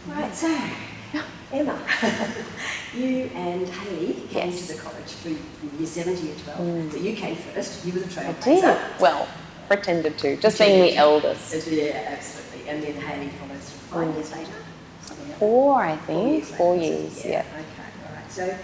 Right, so Emma, you and Hayley came to the college from year 7 to year 12. So you came first, you were the trailblazer. Well, pretended to, just being the eldest. Yeah, absolutely. And then Hayley followed 5 years later? 4, I think. 4 years, yeah. Okay, all right. So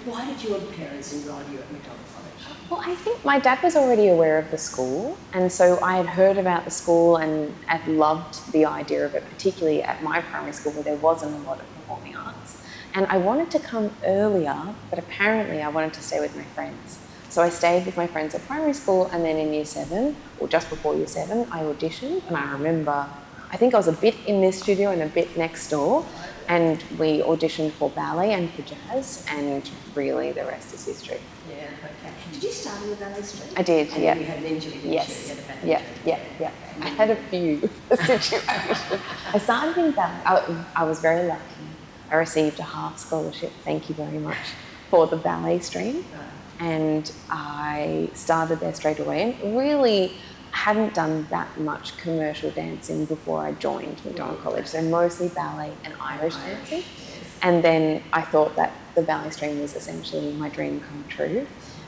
why did your parents enroll you at McDondald College? Well, I think my dad was already aware of the school, and so I had heard about the school and had loved the idea of it, particularly at my primary school where there wasn't a lot of performing arts. And I wanted to come earlier, but apparently I wanted to stay with my friends. So I stayed with my friends at primary school, and then in year 7, or just before year 7, I auditioned, and I remember, I think I was a bit in this studio and a bit next door, and we auditioned for ballet and for jazz, and really the rest is history. Yeah, okay. Did you start in the ballet stream? I did, and yeah. You had an injury, didn't yes. you? You had a bad Yeah. I had a few situations. I started in ballet. I was very lucky. I received a half scholarship, thank you very much, for the ballet stream. And I started there straight away and really hadn't done that much commercial dancing before I joined McDonald College. So mostly ballet and Irish dancing. And then I thought that the ballet stream was essentially my dream come true.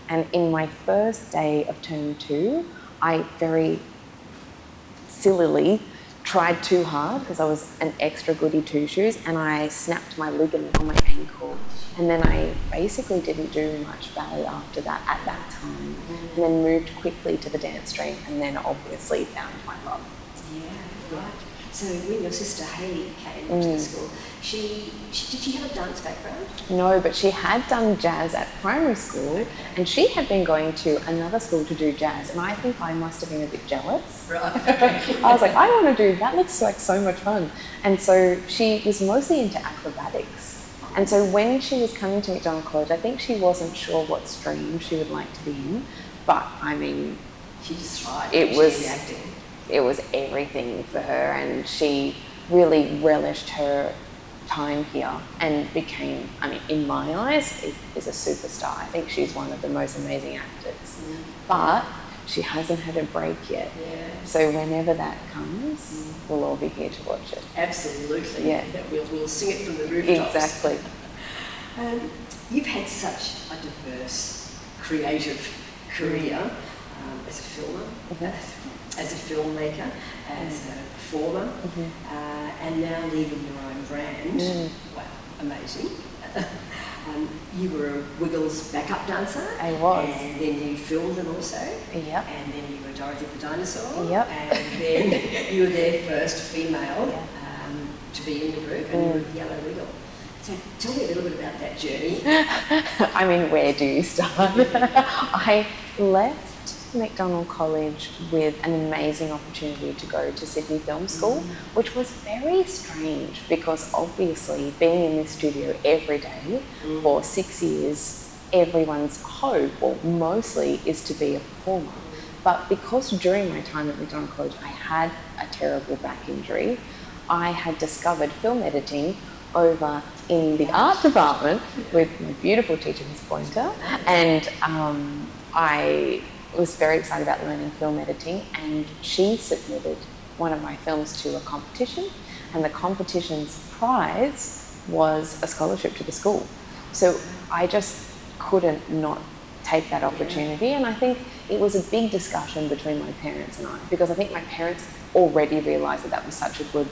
And in my first day of term 2, I very sillily tried too hard because I was an extra goody two-shoes, and I snapped my ligament on my ankle. And then I basically didn't do much ballet after that at that time, and then moved quickly to the dance stream, and then obviously found my love. Yeah, right. So when your sister Hayley came to the school, did she have a dance background? No, but she had done jazz at primary school, and she had been going to another school to do jazz, and I think I must have been a bit jealous. Right. I was like, I want to do that, looks like so much fun. And so she was mostly into acrobatics. And so when she was coming to McDonald College, I think she wasn't sure what stream she would like to be in, but I mean, she just tried. It was everything for her, and she really relished her time here and became, I mean, in my eyes, is a superstar. I think she's one of the most amazing actors. But she hasn't had a break yet. Yeah. So whenever that comes, we'll all be here to watch it. Absolutely. Yeah. We'll sing it from the rooftops. Exactly. You've had such a diverse, creative career as a filmer, as a filmmaker, as a performer, and now leading your own brand. Wow, amazing. You were a Wiggles backup dancer. I was. And then you filmed them also. Yep. And then you were Dorothy the Dinosaur. Yep. And then you were their first female to be in the group, and you were the Yellow Wiggle. So tell me a little bit about that journey. I mean, where do you start? I left McDonald College with an amazing opportunity to go to Sydney Film School, which was very strange because obviously being in this studio every day for 6 years, everyone's hope, or mostly, is to be a performer. But because during my time at McDonald College I had a terrible back injury, I had discovered film editing over in the art department with my beautiful teacher, Miss Pointer, and I was very excited about learning film editing, and she submitted one of my films to a competition, and the competition's prize was a scholarship to the school. So I just couldn't not take that opportunity, and I think it was a big discussion between my parents and I, because I think my parents already realised that that was such a good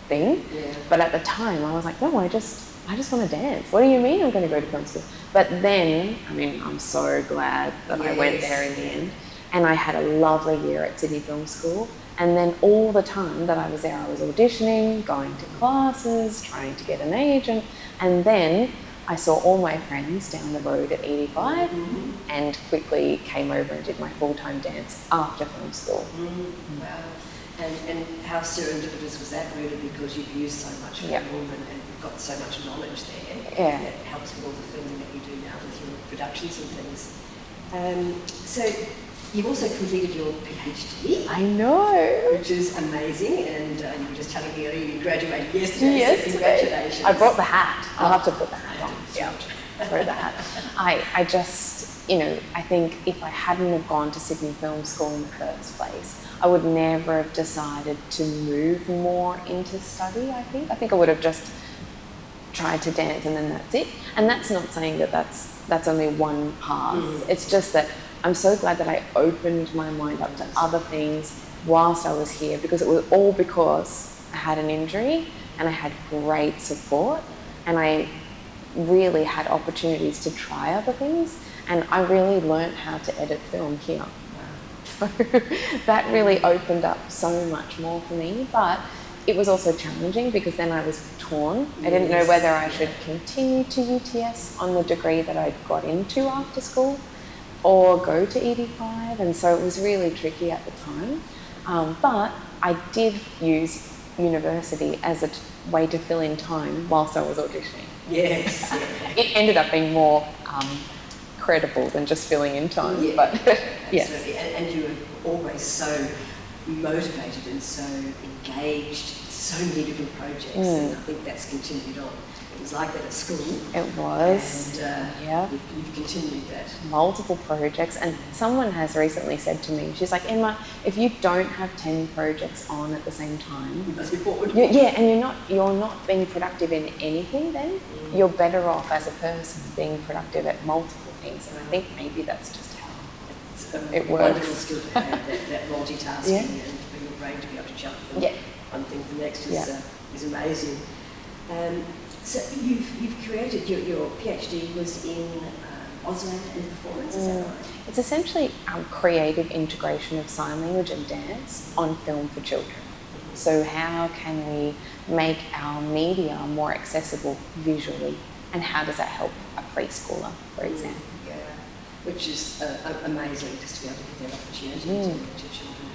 thing, but at the time I was like, no, I just want to dance. What do you mean I'm going to go to film school? But then, I mean, I'm so glad that I went there in the end. And I had a lovely year at Sydney Film School. And then all the time that I was there, I was auditioning, going to classes, trying to get an agent. And then I saw all my friends down the road at 85 and quickly came over and did my full-time dance after film school. Wow. And how serendipitous was that really, because you've used so much film and got so much knowledge there that helps with all the filming that you do now with your productions and things. So you've also completed your PhD. I know. Which is amazing, and you were just telling me earlier you graduated yesterday, yes, so congratulations. I brought the hat. I'll have to put the hat on. Yeah, throw the hat. I just I think if I hadn't have gone to Sydney Film School in the first place, I would never have decided to move more into study, I think. I think I would have just tried to dance and then that's it. And that's not saying that that's only one path. It's just that I'm so glad that I opened my mind up to other things whilst I was here, because it was all because I had an injury and I had great support and I really had opportunities to try other things, and I really learnt how to edit film here. So that really opened up so much more for me, but it was also challenging because then I was torn. I didn't know whether I should continue to UTS on the degree that I'd got into after school or go to ED5, and so it was really tricky at the time. But I did use university as a way to fill in time whilst I was auditioning. Yes. It ended up being more credible than just filling in time. Yeah, but yes. Absolutely. And you were always so motivated and so engaged in so many different projects, and I think that's continued on. It was like that at school. It was. And you've continued that. Multiple projects, and someone has recently said to me, she's like, Emma, if you don't have 10 projects on at the same time, You must be bored. and you're not being productive in anything, then you're better off as a person being productive at multiple things. And I think maybe that's just how it works. Wonderful skill to have, that multitasking, and for your brain to be able to jump from one thing to the next is amazing. So you've created, your PhD was in Auslan and performance, is that right? It's essentially creative integration of sign language and dance on film for children. So how can we make our media more accessible visually, and how does that help a preschooler, for example? Yeah, which is amazing, just to be able to give that opportunity to children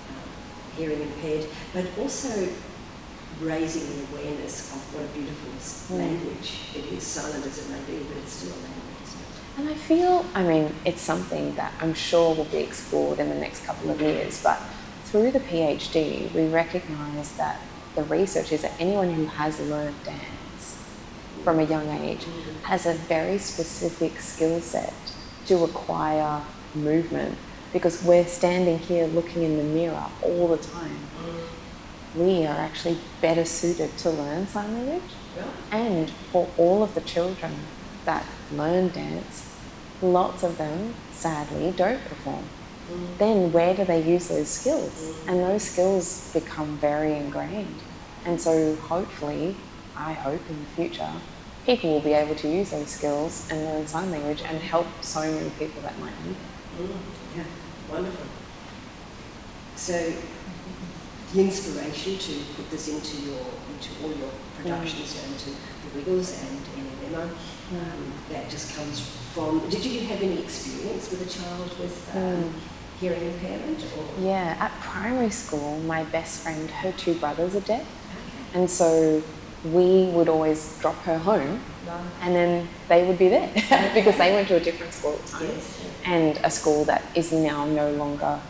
who are hearing impaired, but also raising the awareness of what a beautiful language it is, silent as it may be, but it's still a language, isn't it? And I feel, it's something that I'm sure will be explored in the next couple of years, but through the PhD, we recognise that the research is that anyone who has learned dance from a young age has a very specific skill set to acquire movement, because we're standing here looking in the mirror all the time. We are actually better suited to learn sign language. And for all of the children that learn dance, lots of them, sadly, don't perform. Then where do they use those skills? And those skills become very ingrained. And so hopefully, I hope in the future, people will be able to use those skills and learn sign language and help so many people that might need it. Yeah, wonderful. So the inspiration to put this into all your productions, into the Wiggles and Emma Memma, that just comes from. Did you have any experience with a child with hearing impairment? Or? Yeah, at primary school, my best friend, her two brothers are deaf, and so we would always drop her home, and then they would be there because they went to a different school at the time, and a school that is now no longer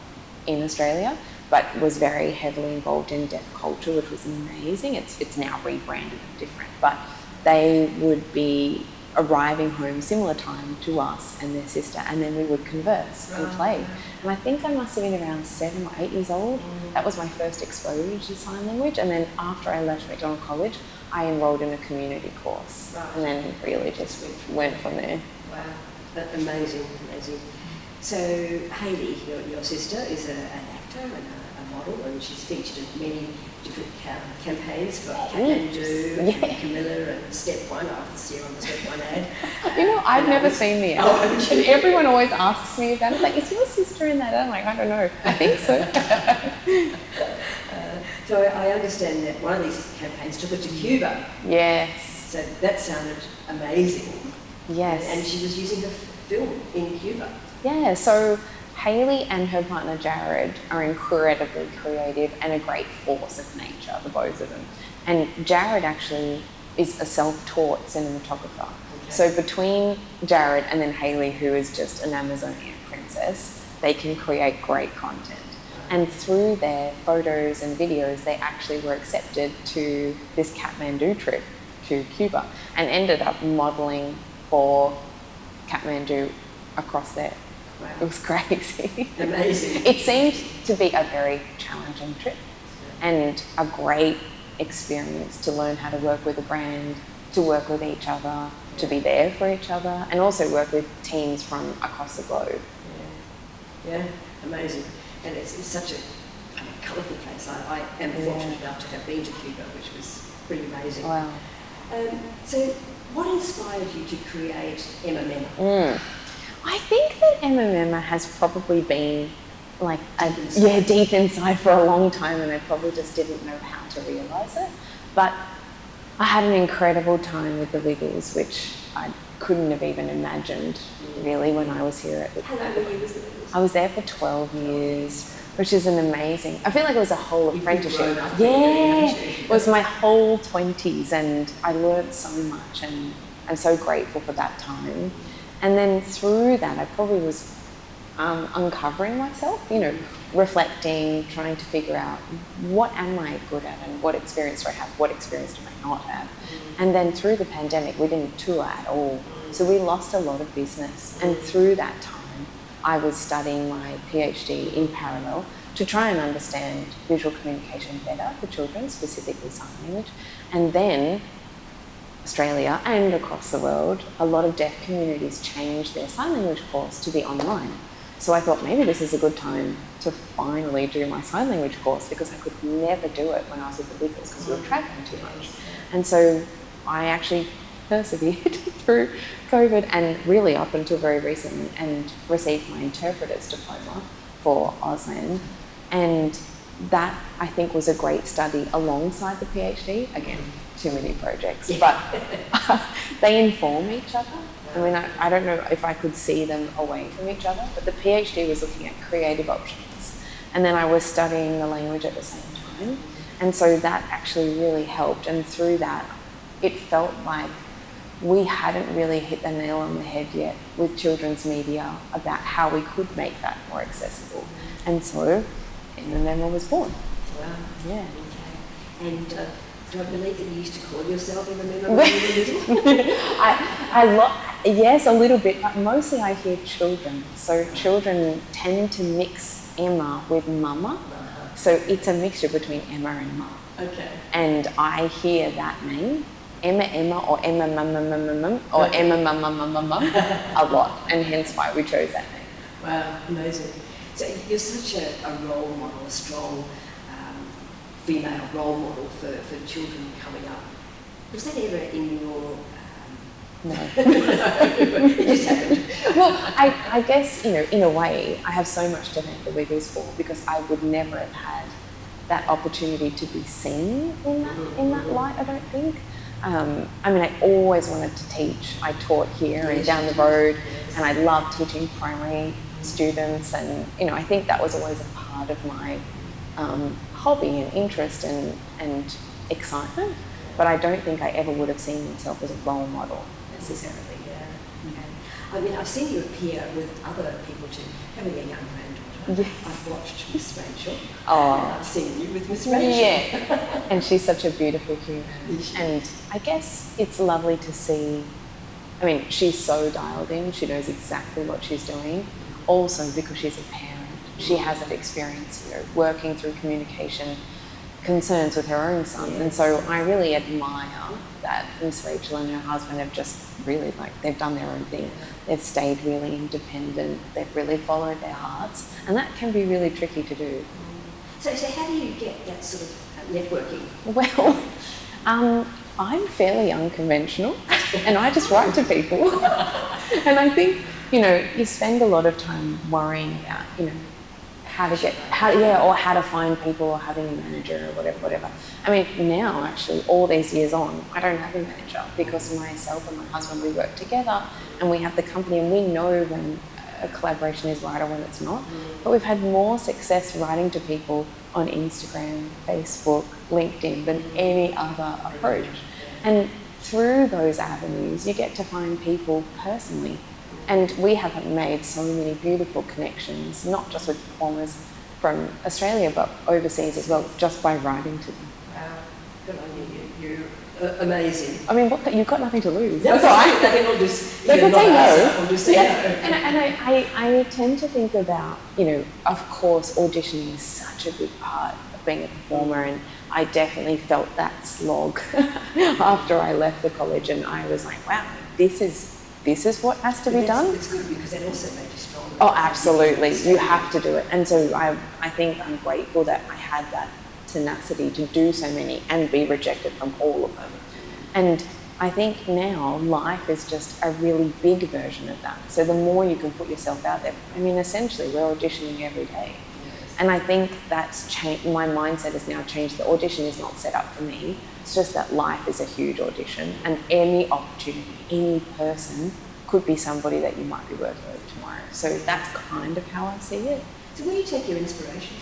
in Australia, but was very heavily involved in deaf culture, which was amazing. It's now rebranded and different, but they would be arriving home similar time to us and their sister, and then we would converse and play. And I think I must have been around 7 or 8 years old. That was my first exposure to sign language, and then after I left McDondald College, I enrolled in a community course, and then really just went from there. Wow, amazing. So Hayley, your sister, is an actor and a model, and she's featured in many different campaigns for Kathmandu and Camilla and Step One. I often see her on the Step One ad. I've never seen the ad. Oh, and everyone always asks me about it. Like, is your sister in that ad? I'm like, I don't know. I think so. So I understand that one of these campaigns took her to Cuba. Yes. So that sounded amazing. Yes. And she was using her film in Cuba. Yeah, so Hayley and her partner Jared are incredibly creative and a great force of nature, the both of them. And Jared actually is a self-taught cinematographer. Okay. So between Jared and then Hayley, who is just an Amazonian princess, they can create great content. And through their photos and videos, they actually were accepted to this Kathmandu trip to Cuba and ended up modelling for Kathmandu across there. Wow. It was crazy. Amazing. It seemed to be a very challenging trip and a great experience to learn how to work with a brand, to work with each other, to be there for each other, and also work with teams from across the globe. Yeah, amazing. And it's such a colourful place. I am fortunate enough to have been to Cuba, which was pretty amazing. Wow. So what inspired you to create Emma Memma? I think that Emma Memma has probably been like deep inside for a long time, and I probably just didn't know how to realise it. But I had an incredible time with the Wiggles, which I couldn't have even imagined really when I was here at the How long were you with the Wiggles? I was there for 12 years, which is an amazing, I feel like it was a whole apprenticeship. It was my whole 20s, and I learned so much, and I'm so grateful for that time. And then through that, I probably was uncovering myself, reflecting, trying to figure out what am I good at and what experience do I have, what experience do I not have. And then through the pandemic, we didn't tour at all. So we lost a lot of business. And through that time, I was studying my PhD in parallel to try and understand visual communication better for children, specifically sign language. And then Australia and across the world, a lot of deaf communities changed their sign language course to be online. So I thought maybe this is a good time to finally do my sign language course, because I could never do it when I was with the Wiggles because we were travelling too much. And so I actually persevered through COVID and really up until very recently, and received my interpreter's diploma for Auslan. And that, I think, was a great study alongside the PhD. Again, too many projects, but they inform each other. I mean, I don't know if I could see them away from each other, but the PhD was looking at creative options. And then I was studying the language at the same time. And so that actually really helped. And through that, it felt like we hadn't really hit the nail on the head yet with children's media about how we could make that more accessible. And so Emma Memma was born. Wow. Yeah. Okay. And do I believe that you used to call yourself Emma Memma when you were little? Yes, a little bit, but mostly I hear children. So children tend to mix Emma with Mama. So it's a mixture between Emma and Mum. Okay. And I hear that name, Emma, or Emma Memma, or Emma Mum, a lot, and hence why we chose that name. Wow, amazing. So you're such a role model, a strong female role model for children coming up. Was that ever in your... No. It just happened. Well, I guess, in a way, I have so much to thank the Wiggles for, because I would never have had that opportunity to be seen in that light, I don't think. I mean, I always wanted to teach. I taught here and down the road, and I loved teaching primary students, and I think that was always a part of my hobby and interest and excitement. But I don't think I ever would have seen myself as a role model necessarily. Yeah. Okay. I mean, I've seen you appear with other people too, having a young granddaughter. Yes. I've watched Miss Rachel. Oh. And I've seen you with Miss Rachel. Yeah. And she's such a beautiful human. And I guess it's lovely to see. I mean, she's so dialed in. She knows exactly what she's doing. Also, because she's a parent, she has that experience, working through communication concerns with her own son. And so I really admire that Miss Rachel and her husband have just really, they've done their own thing. They've stayed really independent. They've really followed their hearts. And that can be really tricky to do. So how do you get that sort of networking? Well, I'm fairly unconventional, and I just write to people. And I think, you spend a lot of time worrying about, how to find people, or having a manager, or whatever. I mean, now actually, all these years on, I don't have a manager, because myself and my husband, we work together, and we have the company, and we know when a collaboration is right or when it's not. But we've had more success writing to people on Instagram, Facebook, LinkedIn than any other approach. And through those avenues, you get to find people personally. And we have made so many beautiful connections, not just with performers from Australia, but overseas as well, just by writing to them. Wow, good on you. you're amazing. I mean, you've got nothing to lose. That's right. They can all just, say no. And I tend to think about, of course, auditioning is such a big part of being a performer, and I definitely felt that slog after I left the college, and I was like, wow, this is what has to be done. It's good because it also made you stronger. Oh, absolutely. You have to do it. And so I think I'm grateful that I had that tenacity to do so many and be rejected from all of them. And I think now life is just a really big version of that. So the more you can put yourself out there, I mean, essentially we're auditioning every day. Yes. And I think that's changed. My mindset has now changed. The audition is not set up for me. It's just that life is a huge audition, and any opportunity, any person could be somebody that you might be working with tomorrow. So that's kind of how I see it. So where do you take your inspiration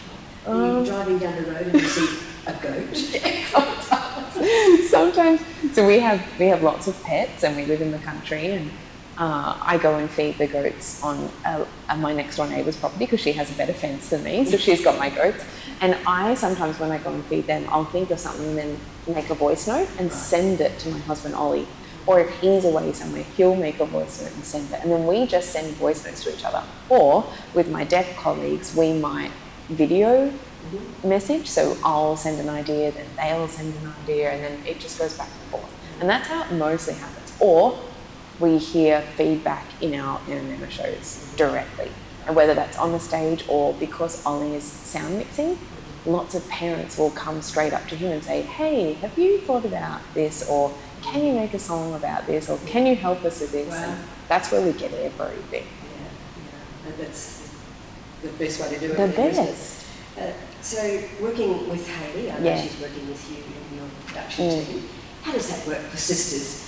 from? Are you driving down the road and you see a goat? Sometimes. So we have lots of pets, and we live in the country, and I go and feed the goats on my next door neighbour's property because she has a better fence than me, so she's got my goats. And I sometimes, when I go and feed them, I'll think of something and then make a voice note and send it to my husband Ollie. Or if he's away somewhere, he'll make a voice note and send it. And then we just send voice notes to each other. Or with my deaf colleagues, we might video message. So I'll send an idea, then they'll send an idea, and then it just goes back and forth. And that's how it mostly happens. Or we hear feedback in our Emma Memma shows directly. And whether that's on the stage or because Ollie is sound mixing, lots of parents will come straight up to him and say, hey, have you thought about this? Or can you make a song about this? Or can you help us with this? Wow. And that's where we get everything. Yeah. And that's the best way to do it. The best. So working with Hayley, I know she's working with you in your production team. How does that work for sisters?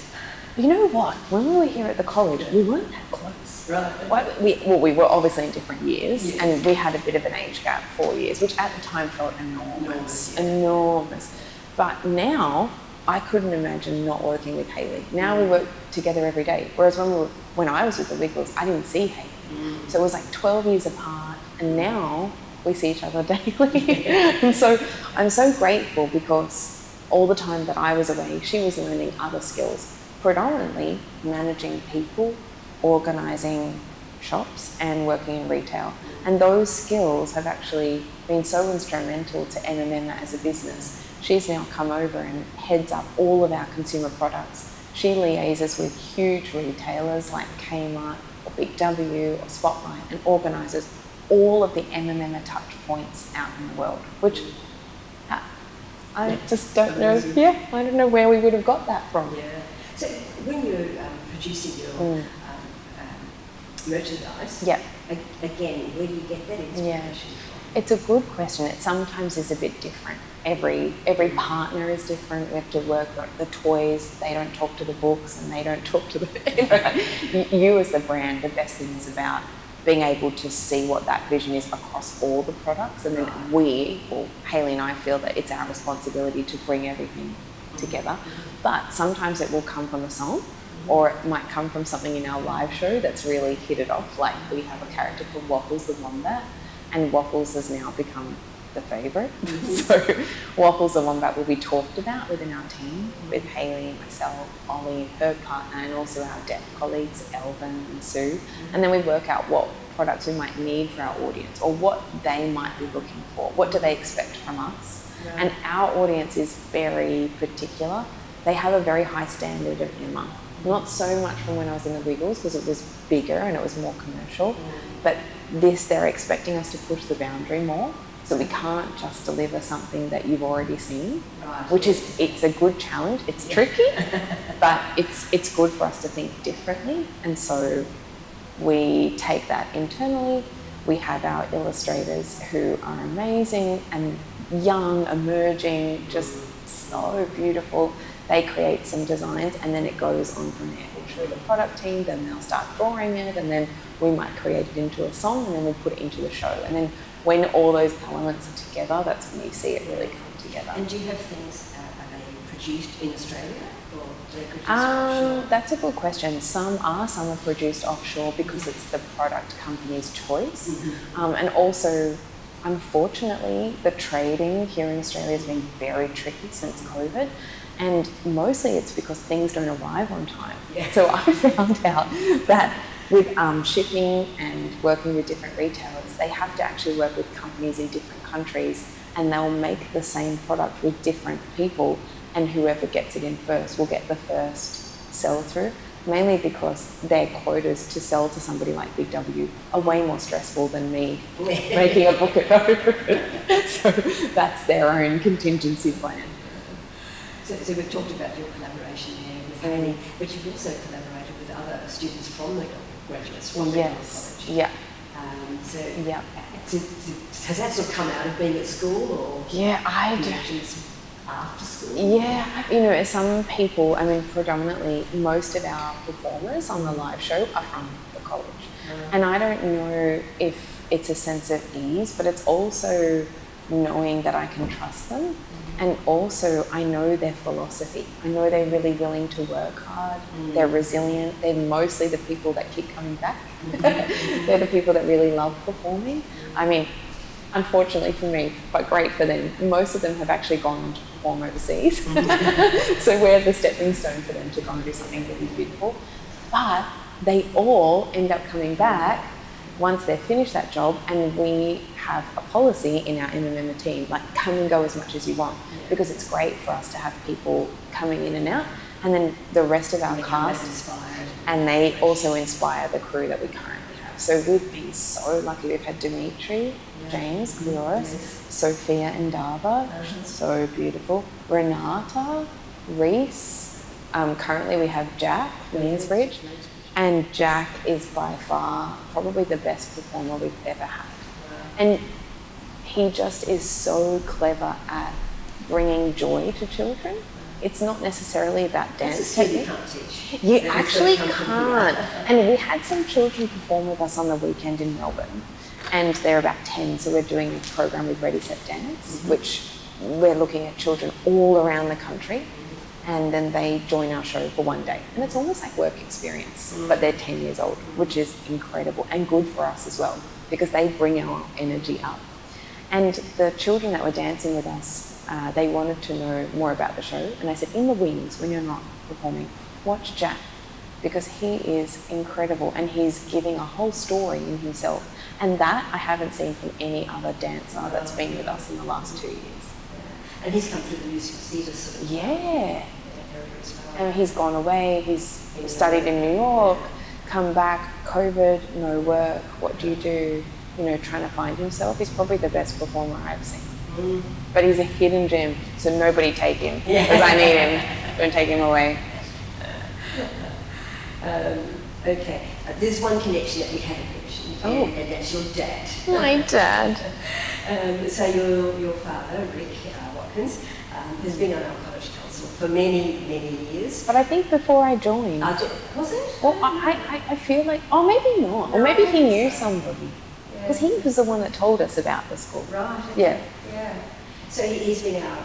You know what? When we were here at the college, we weren't that close. Right. We were obviously in different years, and we had a bit of an age gap, 4 years, which at the time felt enormous. But now, I couldn't imagine not working with Hayley. Now we work together every day. Whereas when I was with the Wiggles, I didn't see Hayley. So it was like 12 years apart, and now we see each other daily. And so I'm so grateful because all the time that I was away, she was learning other skills, predominantly managing people, organising shops and working in retail. And those skills have actually been so instrumental to Emma Memma as a business. She's now come over and heads up all of our consumer products. She liaises with huge retailers like Kmart or Big W or Spotlight and organises all of the Emma Memma touch points out in the world, which I just don't know. I don't know where we would have got that from. Yeah. So when you're producing your merchandise, again, where do you get that inspiration from? It's a good question. It sometimes is a bit different. Every partner is different. We have to work on the toys. They don't talk to the books, and they don't talk to the. You as the brand, the best thing is about being able to see what that vision is across all the products, and then Hayley and I feel that it's our responsibility to bring everything together. But sometimes it will come from a song, or it might come from something in our live show that's really hit it off. Like we have a character called Waffles the Wombat, and Waffles has now become the favourite. So Waffles the Wombat will be talked about within our team with Hayley, myself, Ollie, her partner, and also our deaf colleagues, Elvin and Sue. And then we work out what products we might need for our audience, or what they might be looking for. What do they expect from us? Right. And our audience is very particular. They have a very high standard of Emma. Not so much from when I was in the Wiggles, because it was bigger and it was more commercial, but they're expecting us to push the boundary more. So we can't just deliver something that you've already seen, which it's a good challenge. It's tricky, but it's good for us to think differently. And so we take that internally. We have our illustrators who are amazing and young, emerging, just so beautiful. They create some designs, and then it goes on from there. We'll show the product team, then they'll start drawing it, and then we might create it into a song, and then we'll put it into the show. And then when all those elements are together, that's when you see it really come together. And do you have things, are they produced in Australia, or are they produced offshore? That's a good question. Some are produced offshore because it's the product company's choice. And also, unfortunately, the trading here in Australia has been very tricky since COVID. And mostly it's because things don't arrive on time. Yeah. So I found out that with shipping and working with different retailers, they have to actually work with companies in different countries, and they'll make the same product with different people, and whoever gets it in first will get the first sell through, mainly because their quotas to sell to somebody like Big W are way more stressful than me making a book at home. So that's their own contingency plan. So we've talked about your collaboration there with Haney, but you've also collaborated with other students from the graduates from the college. Yeah. So has that sort of come out of being at school, or connections after school? Yeah, some people, predominantly most of our performers on the live show are from the college. And I don't know if it's a sense of ease, but it's also knowing that I can trust them. And also, I know their philosophy. I know they're really willing to work hard. They're resilient. They're mostly the people that keep coming back. They're the people that really love performing. Unfortunately for me, but great for them, most of them have actually gone on to perform overseas. So we're the stepping stone for them to go and do something really beautiful. But they all end up coming back once they've finished that job, and we have a policy in our Emma Memma team, like come and go as much as you want, because it's great for us to have people coming in and out, and then the rest of our cast, and they also inspire the crew that we currently have. So we've been so lucky. We've had Dimitri, James, Cleoris, Sophia and Dava, so beautiful, Renata, Reese, currently we have Jack, Winsbridge, and Jack is by far probably the best performer we've ever had. And he just is so clever at bringing joy to children. It's not necessarily about dance technique. You actually can't. And we had some children perform with us on the weekend in Melbourne, and they're about 10, so we're doing a program with Ready, Set, Dance, which we're looking at children all around the country. And then they join our show for one day. And it's almost like work experience, but they're 10 years old, which is incredible and good for us as well, because they bring our energy up. And the children that were dancing with us, they wanted to know more about the show. And I said, in the wings, when you're not performing, watch Jack, because he is incredible and he's giving a whole story in himself. And that I haven't seen from any other dancer that's been with us in the last 2 years. And he's come through the musical theatre sort of. Yeah. And he's gone away, he's studied in New York, come back, COVID, no work, what do you do? Trying to find himself. He's probably the best performer I've seen. But he's a hidden gem, so nobody take him, because I need him. Don't take him away. Okay, there's one connection that we haven't mentioned, and that's your dad. My dad. So your father, Rick Watkins, has been on our college council for many, many years. But I think before I joined. Was it? Well, I feel like, maybe not. Or maybe he knew somebody. Because he was the one that told us about the school. Right. Okay. Yeah. So he's been our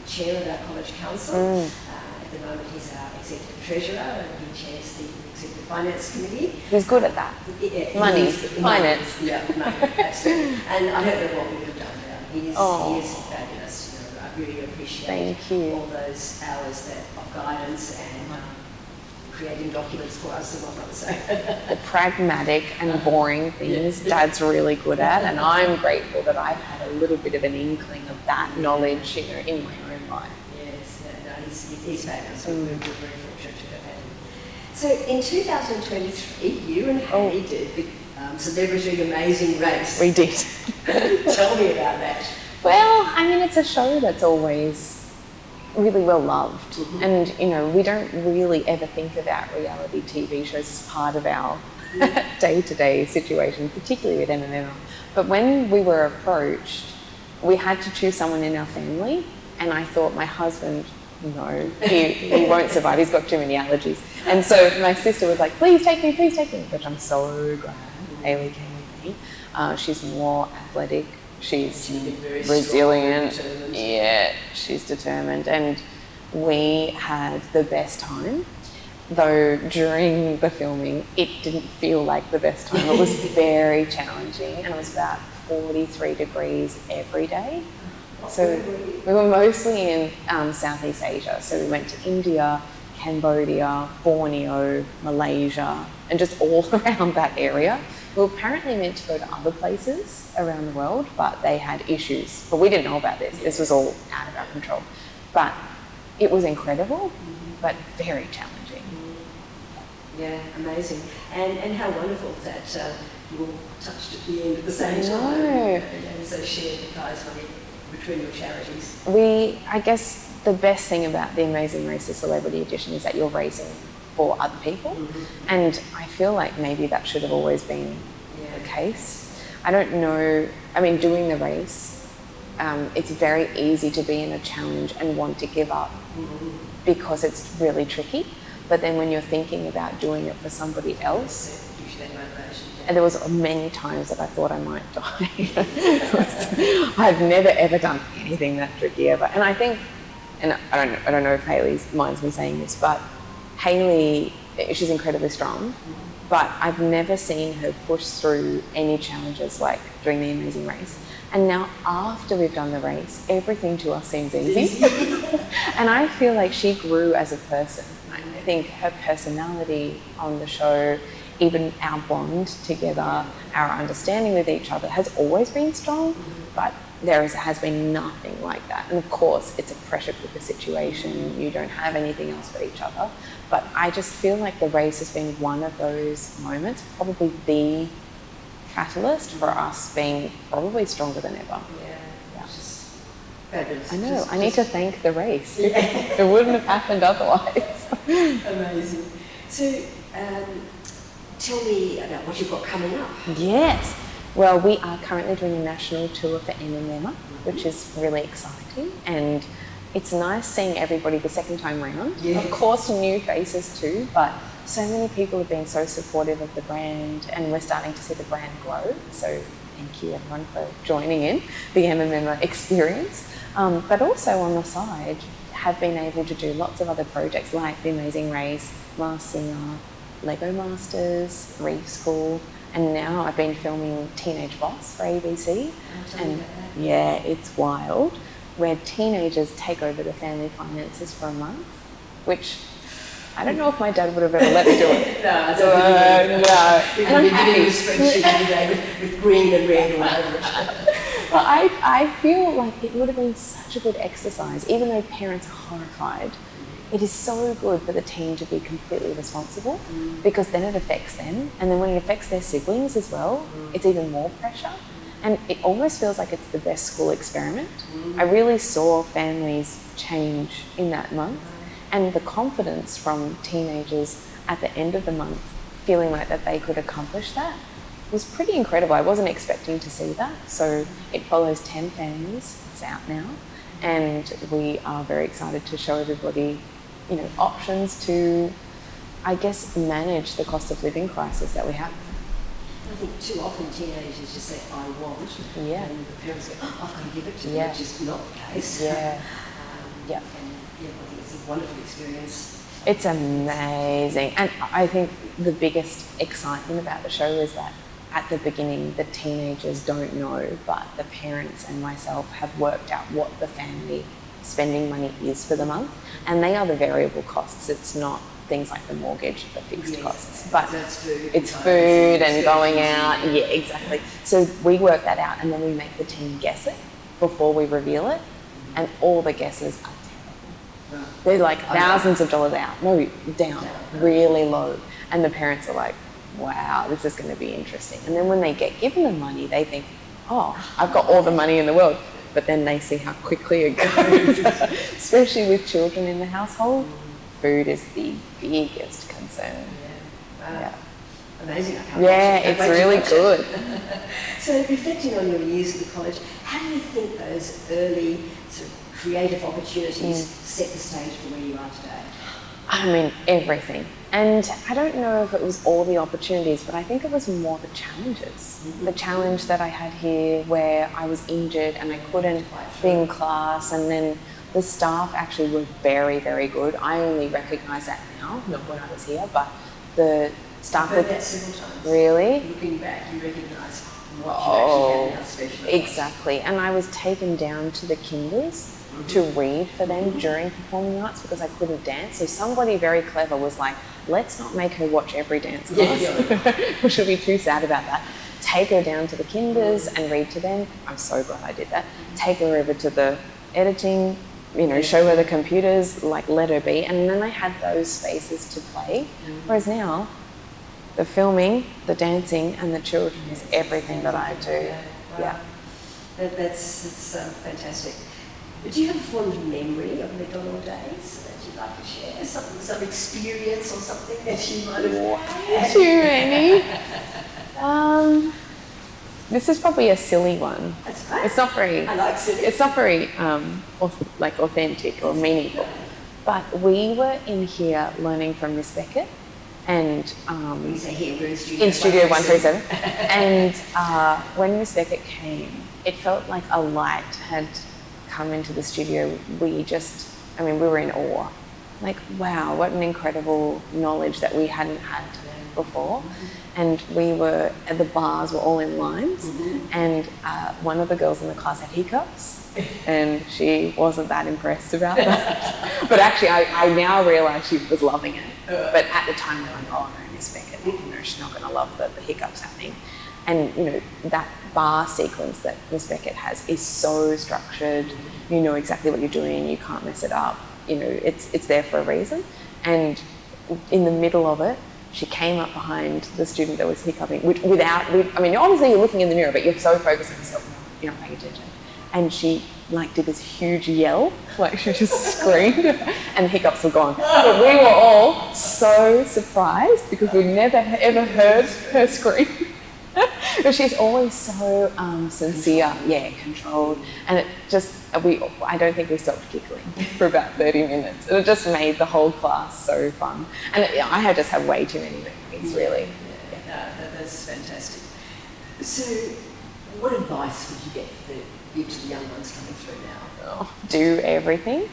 chair of our college council. At the moment he's our executive treasurer, and he chairs the executive finance committee. He's good at that. Money, finance. Yeah, money, absolutely. And I don't know what we would have done without him. He is fabulous. I really appreciate all those hours of guidance and creating documents for us and whatnot. So the pragmatic and boring things Dad's really good at, and I'm grateful that I've had a little bit of an inkling of that knowledge, in my own life. Yes, he's fabulous. We're very fortunate to have had him. So in 2023, you and Harry did the Celebrity Amazing Race. We did. Tell me about that. Well, it's a show that's always really well loved, and we don't really ever think about reality TV shows as part of our day-to-day situation, particularly with Emma Memma. But when we were approached, we had to choose someone in our family, and I thought my husband, no, he won't survive, he's got too many allergies. And so my sister was like, please take me, which I'm so glad Hayley came with me. She's more athletic, she's resilient, she's determined, and we had the best time. Though during the filming, it didn't feel like the best time. It was very challenging, and it was about 43 degrees every day, So we were mostly in Southeast Asia. So we went to India, Cambodia, Borneo, Malaysia, and just all around that area. We were apparently meant to go to other places around the world, but they had issues. But we didn't know about this. This was all out of our control. But it was incredible, but very challenging. Yeah, amazing. And how wonderful that you all touched at the end at the same time. And so shared the prize money between your charities. I guess the best thing about the Amazing Race, the Celebrity Edition, is that you're racing for other people. And I feel like maybe that should have always been the case. I don't know, I mean, doing the race, it's very easy to be in a challenge and want to give up because it's really tricky. But then when you're thinking about doing it for somebody else, and there was many times that I thought I might die. I've never ever done anything that tricky ever. And I think, and I don't know if Hayley minds me saying this, but Hayley, she's incredibly strong, but I've never seen her push through any challenges like doing the Amazing Race. And now after we've done the race, everything to us seems easy. And I feel like she grew as a person. I think her personality on the show, even our bond together, our understanding with each other has always been strong, but there has been nothing like that. And of course, it's a pressure cooker situation. You don't have anything else but each other. But I just feel like the race has been one of those moments, probably the catalyst for us being probably stronger than ever. Yeah. Just fabulous. I know, I need to thank the race. It wouldn't have happened otherwise. Amazing. So, tell me about what you've got coming up. Yes. Well, we are currently doing a national tour for Emma Memma, which is really exciting. And it's nice seeing everybody the second time round. Yes. Of course, new faces too, but so many people have been so supportive of the brand, and we're starting to see the brand grow. So thank you everyone for joining in the Emma Memma experience. But also on the side, have been able to do lots of other projects like the Amazing Race, Last Singer, Lego Masters, Reef School, and now I've been filming Teenage Boss for ABC. And yeah, it's wild, where teenagers take over the family finances for a month, which I don't know if my dad would have ever let me do it. No. And I'm doing a spreadsheet every day with green and red all over it. Well, I feel like it would have been such a good exercise, even though parents are horrified. It is so good for the teen to be completely responsible, because then it affects them, and then when it affects their siblings as well, it's even more pressure. And it almost feels like it's the best school experiment. I really saw families change in that month, and the confidence from teenagers at the end of the month feeling like that they could accomplish that was pretty incredible. I wasn't expecting to see that. So it follows 10 families. It's out now, and we are very excited to show everybody, you know, options to, I guess, manage the cost of living crisis that we have. I think too often teenagers just say, I want, and the parents go, oh, I've got to give it to them, which is not the case. And I think it's a wonderful experience. It's amazing. And I think the biggest excitement about the show is that at the beginning, the teenagers don't know, but the parents and myself have worked out what the family spending money is for the month. And they are the variable costs. It's not things like the mortgage, the fixed costs. But it's food and going out. Yeah, exactly. So we work that out, and then we make the team guess it before we reveal it. And all the guesses are terrible. They're like thousands of dollars out. No, down, really low. And the parents are like, wow, this is going to be interesting. And then when they get given the money, they think, oh, I've got all the money in the world. But then they see how quickly it goes, especially with children in the household. Food is the biggest concern. Amazing. It's really good. So reflecting on your years at the college, how do you think those early sort of creative opportunities set the stage for where you are today? I mean, everything. And I don't know if it was all the opportunities, but I think it was more the challenges. The challenge that I had here where I was injured and I couldn't be in class, and then the staff actually were very, very good. I only recognise that now, not when I was here, but the staff I've heard that several times. Really? Looking back, you recognise what you actually had now specialised. Exactly. And I was taken down to the kinders to read for them during performing arts because I couldn't dance. So somebody very clever was like, let's not make her watch every dance class. She'll be too sad about that. Take her down to the kinders and read to them. I'm so glad I did that. Take her over to the editing, show her the computers, like let her be. And then I had those spaces to play. Whereas now, the filming, the dancing and the children is everything that I do. Yeah. That's fantastic. Do you have a fond memory of McDondald days that you'd like to share? Some experience or something that you might have had? Too many. This is probably a silly one. That's right. It's not very. I like silly. It's not very authentic or meaningful. But we were in here learning from Miss Beckett, and when you say here, we're in Studio 137. And when Miss Beckett came, it felt like a light had come into the studio. We were in awe. Like, wow, what an incredible knowledge that we hadn't had before. And the bars were all in lines, and one of the girls in the class had hiccups, and she wasn't that impressed about that. But actually, I now realise she was loving it. But at the time, we were like, oh no, Miss Beckett, she's not going to love the hiccups happening. And that bar sequence that Miss Beckett has is so structured. You know exactly what you're doing. You can't mess it up. It's there for a reason. And in the middle of it, she came up behind the student that was hiccuping, obviously you're looking in the mirror, but you're so focused on yourself, you're not paying attention. And she did this huge yell, she just screamed, and the hiccups were gone. But we were all so surprised because we'd never ever heard her scream. But she's always so sincere, controlled, and I don't think we stopped giggling for about 30 minutes. And it just made the whole class so fun. And I just have way too many memories, really. That's fantastic. So, what advice would you give to the young ones coming through now? Do everything.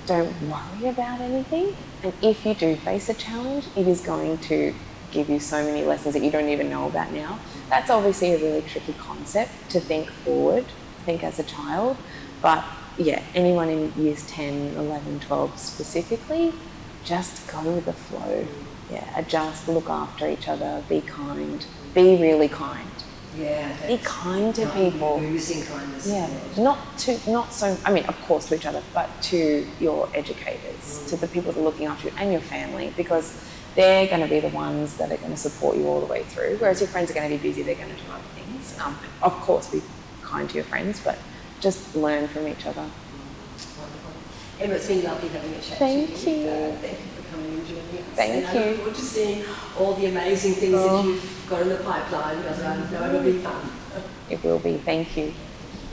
Don't worry about anything. And if you do face a challenge, it is going to give you so many lessons that you don't even know about now. That's obviously a really tricky concept to think forward, think as a child. But anyone in years 10, 11, 12 specifically, just go with the flow. Just look after each other, be kind, be really kind. Be kind to people. We're missing kindness. Of course to each other, but to your educators, to the people that are looking after you and your family, because they're going to be the ones that are going to support you all the way through. Whereas your friends are going to be busy, they're going to do other things. Of course, be kind to your friends, but just learn from each other. Wonderful. Emma, it's been lovely having a chat Thank to you. you. Thank you for coming and joining us. Thank I you. look forward to seeing all the amazing things that you've got in the pipeline, because I know it'll be fun. It will be. Thank you.